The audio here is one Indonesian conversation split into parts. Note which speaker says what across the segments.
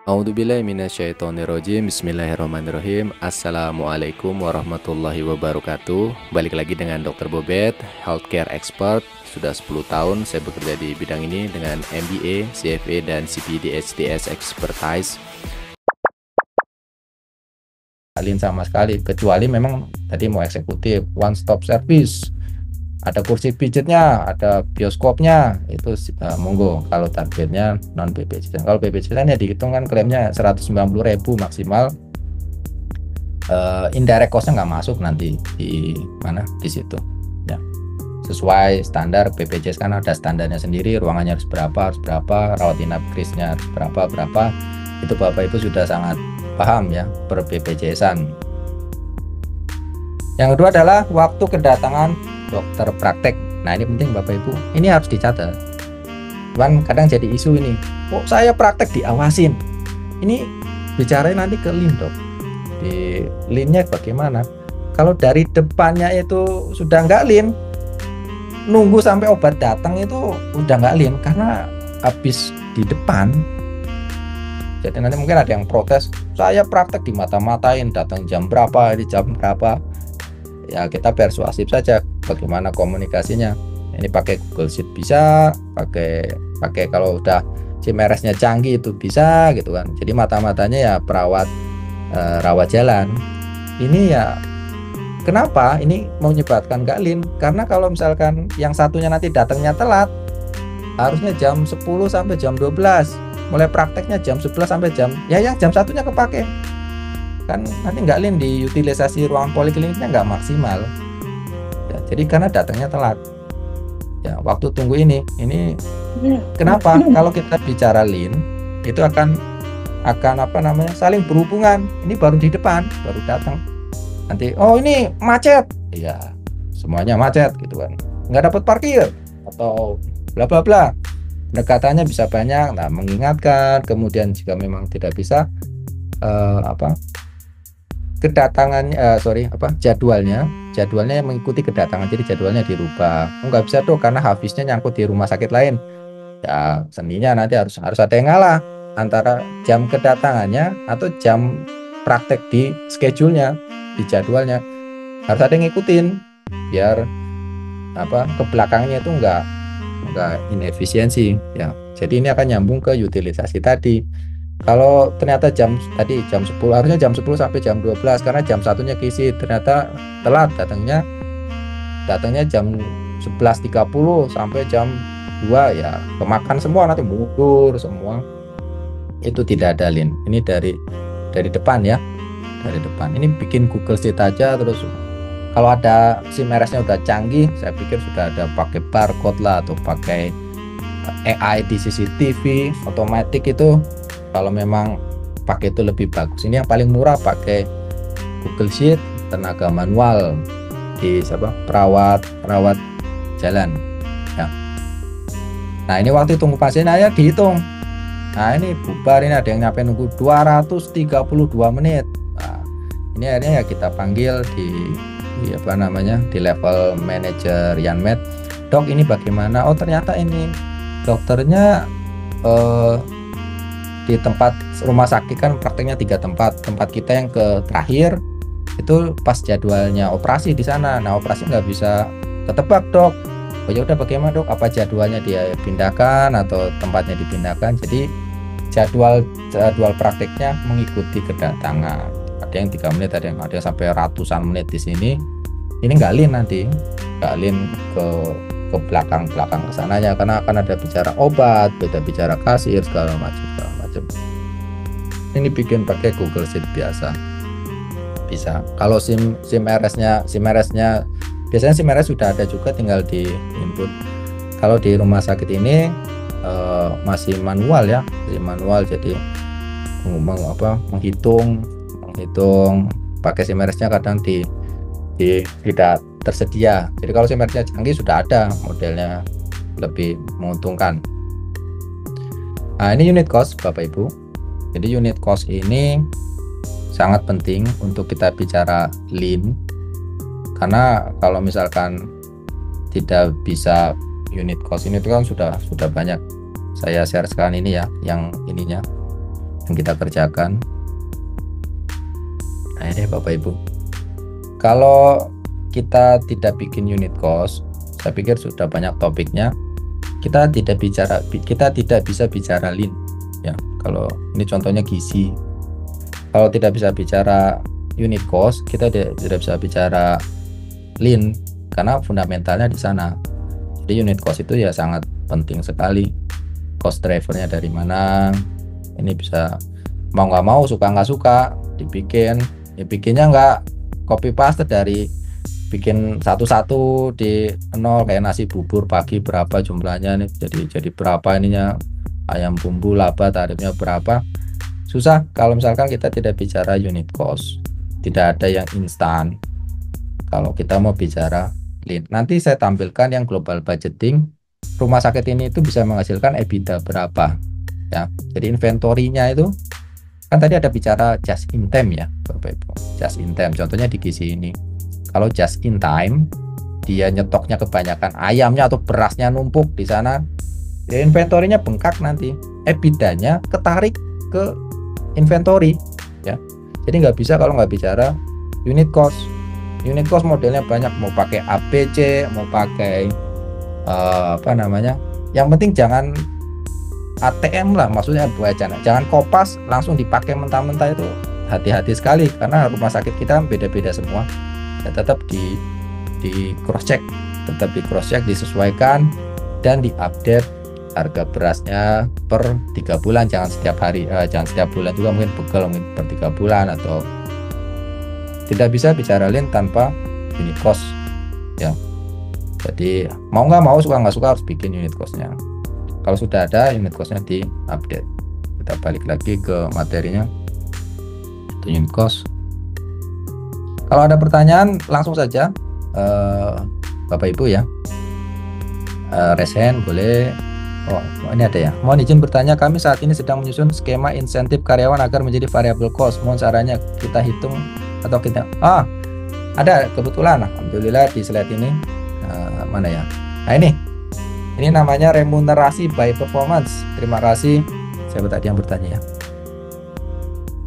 Speaker 1: A'udzubillahi minasyaitonirrajim. Bismillahirrahmanirrahim. Assalamualaikum warahmatullahi wabarakatuh. Balik lagi dengan Dr. Bobet, healthcare expert. Sudah 10 tahun saya bekerja di bidang ini dengan MBA, CFA, dan CPD HTS expertise. Kalian sama sekali, kecuali memang tadi mau eksekutif, one stop service, ada kursi pijatnya, ada bioskopnya, itu monggo. Kalau targetnya non BPJS, kalau BPJS ya dihitung kan klaimnya 190.000 maksimal, indirect costnya nggak masuk nanti di mana di situ ya, sesuai standar BPJS kan ada standarnya sendiri, ruangannya harus berapa, rawat inap krisnya harus berapa, itu Bapak Ibu sudah sangat paham ya per BPJS-an. Yang kedua adalah waktu kedatangan dokter praktek. Nah ini penting Bapak Ibu, ini harus dicatat. Cuman kadang jadi isu ini, kok saya praktek diawasin. Ini bicaranya nanti ke lin dok. Di linnya bagaimana? Kalau dari depannya itu sudah nggak lin, nunggu sampai obat datang itu udah nggak lin karena habis di depan. Jadi nanti mungkin ada yang protes, saya praktek di mata-matain, datang jam berapa, di jam berapa. Ya kita persuasif saja bagaimana komunikasinya. Ini pakai Google Sheet bisa, pakai kalau udah CMRS-nya canggih itu bisa gitu kan. Jadi mata-matanya ya perawat rawat jalan. Ini ya kenapa ini mau menyebabkan nggak lin? Karena kalau misalkan yang satunya nanti datangnya telat, harusnya jam 10 sampai jam 12. Mulai prakteknya jam 11 sampai jam yang jam satunya kepake. Kan nanti nggak lin, di utilisasi ruang polikliniknya nggak maksimal ya, jadi karena datangnya telat ya. Waktu tunggu ini kenapa kalau kita bicara lin itu akan apa namanya saling berhubungan. Ini baru di depan, baru datang, nanti oh ini macet ya, semuanya macet gitu kan, nggak dapat parkir atau bla bla bla. Pendekatannya bisa banyak. Nah mengingatkan, kemudian jika memang tidak bisa jadwalnya yang mengikuti kedatangan, jadi jadwalnya dirubah. Nggak bisa tuh karena habisnya nyangkut di rumah sakit lain ya, seninya nanti harus ada yang ngalah antara jam kedatangannya atau jam praktek di schedule-nya, di jadwalnya harus ada yang ngikutin biar ke belakangnya itu enggak inefisiensi ya. Jadi ini akan nyambung ke utilisasi tadi. Kalau ternyata jam 10, harusnya jam 10 sampai jam 12 karena jam satunya kisi, ternyata telat datangnya jam 11.30 sampai jam 2 ya, kemakan semua, nanti mundur semua. Itu tidak ada lin. Ini dari depan ya, dari depan. Ini bikin Google Sheet aja. Terus kalau ada CMRS-nya udah canggih, saya pikir sudah ada pakai barcode lah atau pakai AI di CCTV otomatis itu. Kalau memang pakai itu lebih bagus. Ini yang paling murah pakai Google Sheet, tenaga manual di perawat jalan ya. Nah ini waktu tunggu pasien aja dihitung. Nah ini bubar, ini ada yang nyampe nunggu 232 menit. Nah, ini akhirnya ya kita panggil di level manajer Yanmed. Dok ini bagaimana? Oh ternyata ini dokternya di tempat rumah sakit kan prakteknya 3 tempat kita yang ke terakhir itu pas jadwalnya operasi di sana. Nah operasi nggak bisa ketebak dok. Oh ya udah bagaimana dok, apa jadwalnya dia pindahkan atau tempatnya dipindahkan. Jadi jadwal prakteknya mengikuti kedatangan. Ada yang 3 menit, ada yang sampai ratusan menit di sini. Ini nggak lin, nanti nggak lin ke belakang kesananya karena akan ada bicara obat, beda bicara kasir segala macam. Ini bikin pakai Google Sheet biasa bisa. Kalau CMRS-nya biasanya CMRS sudah ada juga, tinggal di input. Kalau di rumah sakit ini masih manual ya, jadi menghitung pakai CMRS-nya kadang tidak tersedia. Jadi kalau CMRS-nya canggih sudah ada modelnya, lebih menguntungkan. Nah ini unit cost Bapak Ibu. Jadi unit cost ini sangat penting untuk kita bicara lean, karena kalau misalkan tidak bisa unit cost ini itu kan sudah banyak saya share sekarang ini ya, yang ininya yang kita kerjakan. Nah ini Bapak Ibu, kalau kita tidak bikin unit cost, saya pikir sudah banyak topiknya. Kita tidak bisa bicara lean ya. Kalau ini contohnya gizi, kalau tidak bisa bicara unit cost, kita tidak bisa bicara lean karena fundamentalnya di sana. Jadi unit cost itu ya sangat penting sekali. Cost drivernya dari mana? Ini bisa mau nggak mau, suka nggak suka dibikin. Ya bikinnya nggak copy paste dari bikin satu-satu di nol, kayak nasi bubur pagi berapa jumlahnya nih, jadi berapa ininya, ayam bumbu laba tarifnya berapa. Susah kalau misalkan kita tidak bicara unit cost, tidak ada yang instan. Kalau kita mau bicara lean, nanti saya tampilkan yang global budgeting. Rumah sakit ini itu bisa menghasilkan EBITDA berapa ya. Jadi inventorinya itu kan tadi ada bicara just in time ya Bapak Ibu, just in time. Contohnya di gizi ini, kalau just in time dia nyetoknya kebanyakan, ayamnya atau berasnya numpuk di sana, ya inventorinya bengkak, nanti EBITDA-nya ketarik ke inventory ya. Jadi nggak bisa kalau nggak bicara unit cost. Unit cost modelnya banyak, mau pakai ABC, mau pakai apa namanya, yang penting jangan ATM lah, maksudnya jangan kopas langsung dipakai mentah-mentah. Itu hati-hati sekali karena rumah sakit kita beda-beda semua ya. Tetap di cross check, disesuaikan dan diupdate harga berasnya per 3 bulan, jangan setiap hari, jangan setiap bulan juga, mungkin pegel, mungkin per 3 bulan. Atau tidak bisa bicara lean tanpa unit cost ya. Jadi mau nggak mau, suka nggak suka harus bikin unit costnya. Kalau sudah ada unit costnya di update. Kita balik lagi ke materinya, itu unit cost. Kalau ada pertanyaan langsung saja Bapak Ibu ya, raise hand boleh. Oh ini ada ya, mohon izin bertanya, kami saat ini sedang menyusun skema insentif karyawan agar menjadi variable cost, mohon caranya kita hitung atau kita ada kebetulan, alhamdulillah di slide ini mana ya, nah ini namanya remunerasi by performance. Terima kasih siapa tadi yang bertanya ya,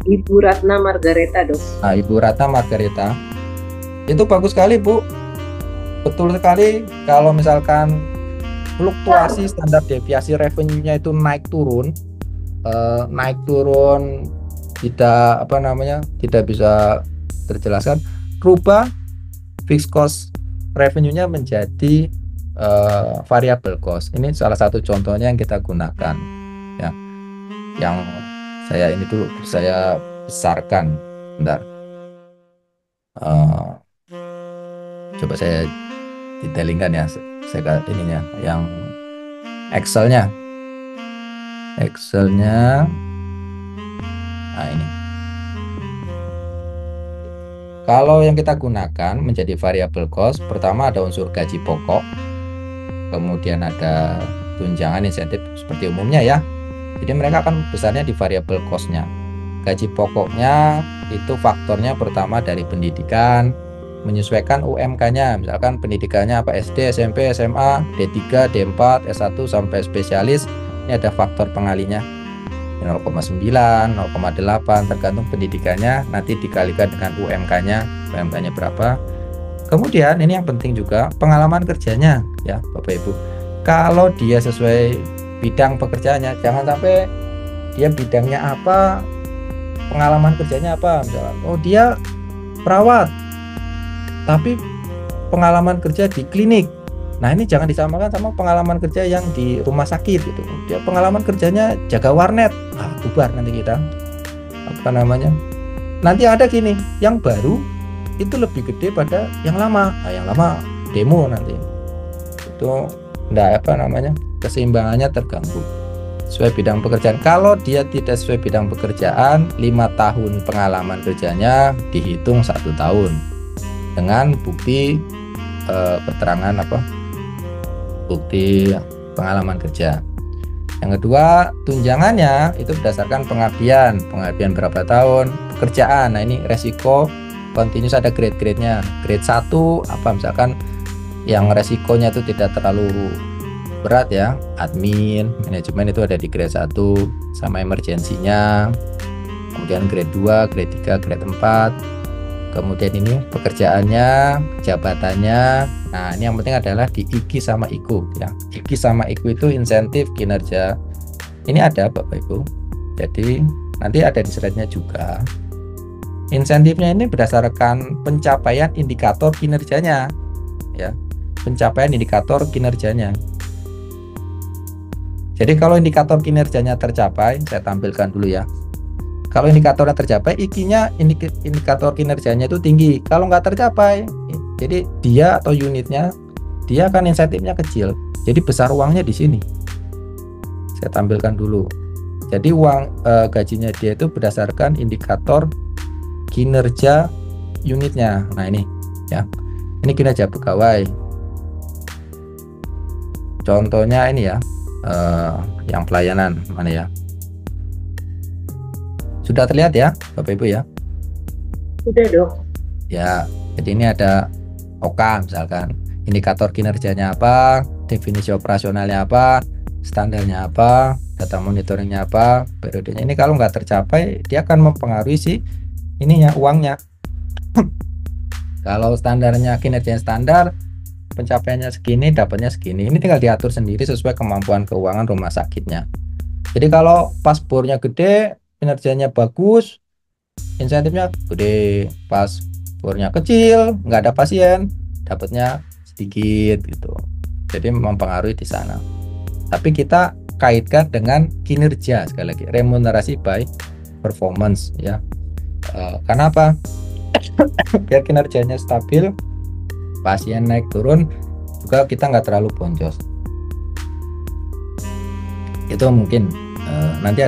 Speaker 2: Ibu Ratna Margareta Dos.
Speaker 1: Nah, Ibu Ratna Margareta, itu bagus sekali Bu, betul sekali. Kalau misalkan fluktuasi standar deviasi revenue-nya itu naik turun tidak tidak bisa terjelaskan, rubah fixed cost revenue-nya menjadi variable cost. Ini salah satu contohnya yang kita gunakan ya, yang saya besarkan. Bentar, coba saya detailingkan ya, saya ininya yang Excelnya. Nah ini, kalau yang kita gunakan menjadi variable cost, pertama ada unsur gaji pokok, kemudian ada tunjangan insentif seperti umumnya ya. Jadi mereka akan besarnya di variable cost-nya. Gaji pokoknya itu faktornya pertama dari pendidikan, menyesuaikan UMK-nya, misalkan pendidikannya apa, SD, SMP, SMA, D3, D4, S1 sampai spesialis. Ini ada faktor pengalinya 0,9, 0,8 tergantung pendidikannya, nanti dikalikan dengan UMK-nya berapa. Kemudian ini yang penting juga pengalaman kerjanya ya Bapak Ibu. Kalau dia sesuai bidang pekerjaannya, jangan sampai dia bidangnya apa, pengalaman kerjanya apa, misalnya dia perawat tapi pengalaman kerja di klinik. Nah ini jangan disamakan sama pengalaman kerja yang di rumah sakit gitu. Dia pengalaman kerjanya jaga warnet, bubar nanti kita nanti ada gini, yang baru itu lebih gede pada yang lama. Nah, yang lama demo nanti itu enggak keseimbangannya terganggu sesuai bidang pekerjaan. Kalau dia tidak sesuai bidang pekerjaan, 5 tahun pengalaman kerjanya dihitung 1 tahun dengan bukti keterangan bukti pengalaman kerja. Yang kedua, tunjangannya itu berdasarkan pengabdian berapa tahun pekerjaan. Nah ini resiko continuous, ada grade-nya. Grade 1 misalkan yang resikonya itu tidak terlalu berat ya, admin, manajemen itu ada di grade 1 sama emergensinya. Kemudian grade 2, grade 3, grade 4. Kemudian ini pekerjaannya, jabatannya. Nah, ini yang penting adalah di IKI sama IKU ya. IKI sama IKU itu insentif kinerja. Ini ada Bapak Ibu. Jadi nanti ada di slide-nya juga. Insentifnya ini berdasarkan pencapaian indikator kinerjanya ya. Pencapaian indikator kinerjanya. Jadi kalau indikator kinerjanya tercapai, saya tampilkan dulu ya. Kalau indikatornya tercapai, IKI-nya indikator kinerjanya itu tinggi. Kalau nggak tercapai, jadi dia atau unitnya, dia akan insentifnya kecil. Jadi besar uangnya di sini. Saya tampilkan dulu. Jadi uang gajinya dia itu berdasarkan indikator kinerja unitnya. Nah ini ya, ini kinerja pegawai. Contohnya ini ya, yang pelayanan mana ya? Sudah terlihat ya Bapak Ibu ya?
Speaker 2: Sudah dong.
Speaker 1: Ya, jadi ini ada OK misalkan, indikator kinerjanya apa, definisi operasionalnya apa, standarnya apa, data monitoringnya apa, periodenya. Ini kalau nggak tercapai, dia akan mempengaruhi si ininya, uangnya. Kalau standarnya, kinerjanya standar, pencapaiannya segini, dapatnya segini. Ini tinggal diatur sendiri sesuai kemampuan keuangan rumah sakitnya. Jadi kalau pas bornya gede, kinerjanya bagus, insentifnya gede. Pas bornya kecil, nggak ada pasien, dapatnya sedikit gitu. Jadi mempengaruhi di sana. Tapi kita kaitkan dengan kinerja, sekali lagi remunerasi by performance ya. Karena apa? Biar kinerjanya stabil, pasien naik turun juga kita nggak terlalu boncos. Itu mungkin nanti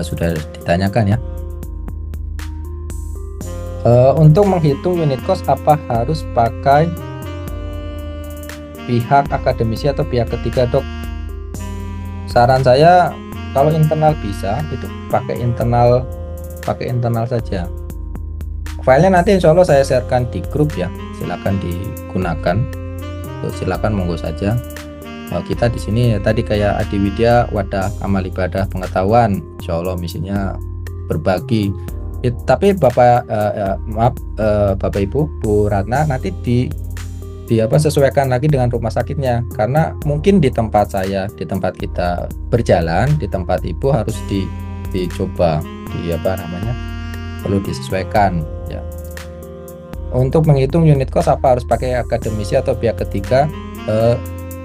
Speaker 1: sudah ditanyakan ya. Untuk menghitung unit cost apa harus pakai pihak akademisi atau pihak ketiga Dok? Saran saya kalau internal bisa, itu pakai internal saja. Filenya nanti insya Allah saya sharekan di grup ya, silakan digunakan. Silakan monggo saja. Kita di sini ya, tadi kayak Adi Widya, wadah amal ibadah pengetahuan, insya Allah misinya berbagi. Tapi Bapak Bapak Ibu, Bu Ratna nanti di sesuaikan lagi dengan rumah sakitnya, karena mungkin di tempat saya, di tempat kita berjalan, di tempat Ibu harus dicoba perlu disesuaikan ya. Untuk menghitung unit cost apa harus pakai akademisi atau pihak ketiga?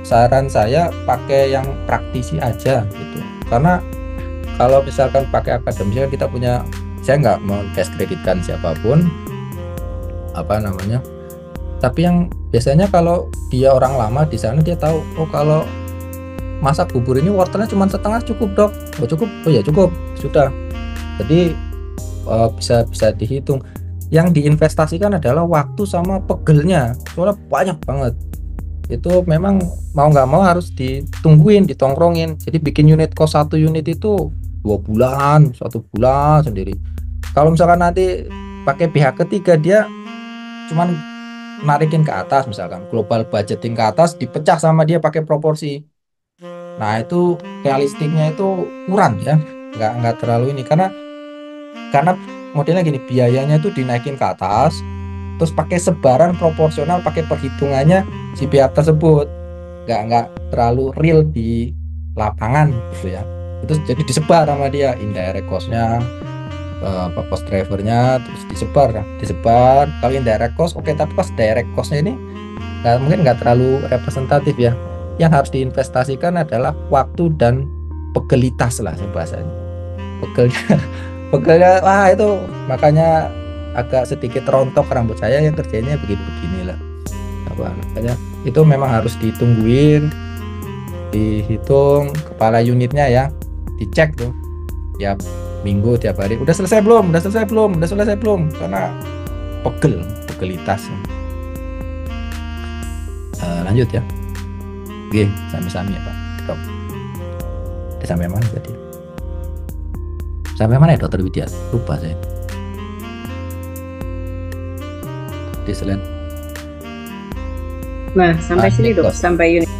Speaker 1: Saran saya pakai yang praktisi aja gitu, karena kalau misalkan pakai akademisi kita punya, saya nggak mau diskreditkan siapapun tapi yang biasanya kalau dia orang lama di sana, dia tahu kalau masak bubur ini wortelnya cuma setengah cukup Dok. Cukup, ya cukup, sudah. Jadi bisa dihitung. Yang diinvestasikan adalah waktu sama pegelnya, soalnya banyak banget. Itu memang mau nggak mau harus ditungguin, ditongkrongin. Jadi bikin unit cost 1 unit itu 2 bulan, 1 bulan sendiri. Kalau misalkan nanti pakai pihak ketiga, dia cuman narikin ke atas, misalkan global budgeting ke atas, dipecah sama dia pakai proporsi. Nah itu realistiknya itu kurang ya, nggak terlalu ini, karena modelnya gini, biayanya itu dinaikin ke atas, terus pakai sebaran proporsional, pakai perhitungannya si pihak tersebut, nggak terlalu real di lapangan gitu ya. Itu jadi disebar sama dia indirect cost-nya, cost drivernya, terus disebar. Kalau indirect cost oke, tapi pas direct cost-nya ini mungkin nggak terlalu representatif ya. Yang harus diinvestasikan adalah waktu dan pegelitas lah bahasanya. Pegelnya wah itu makanya agak sedikit rontok rambut saya, yang kerjanya begini-beginilah. Makanya itu memang harus ditungguin, dihitung kepala unitnya ya, dicek tuh tiap minggu, tiap hari, udah selesai belum, karena pegelitas. Lanjut ya. Oke, sami-sami ya Pak. Sampai mana tadi? Sampai mana ya Dokter Widya? Lupa saya. Di slide.
Speaker 2: Nah, sampai sini
Speaker 1: Panik
Speaker 2: dok,
Speaker 1: kok.
Speaker 2: sampai unit.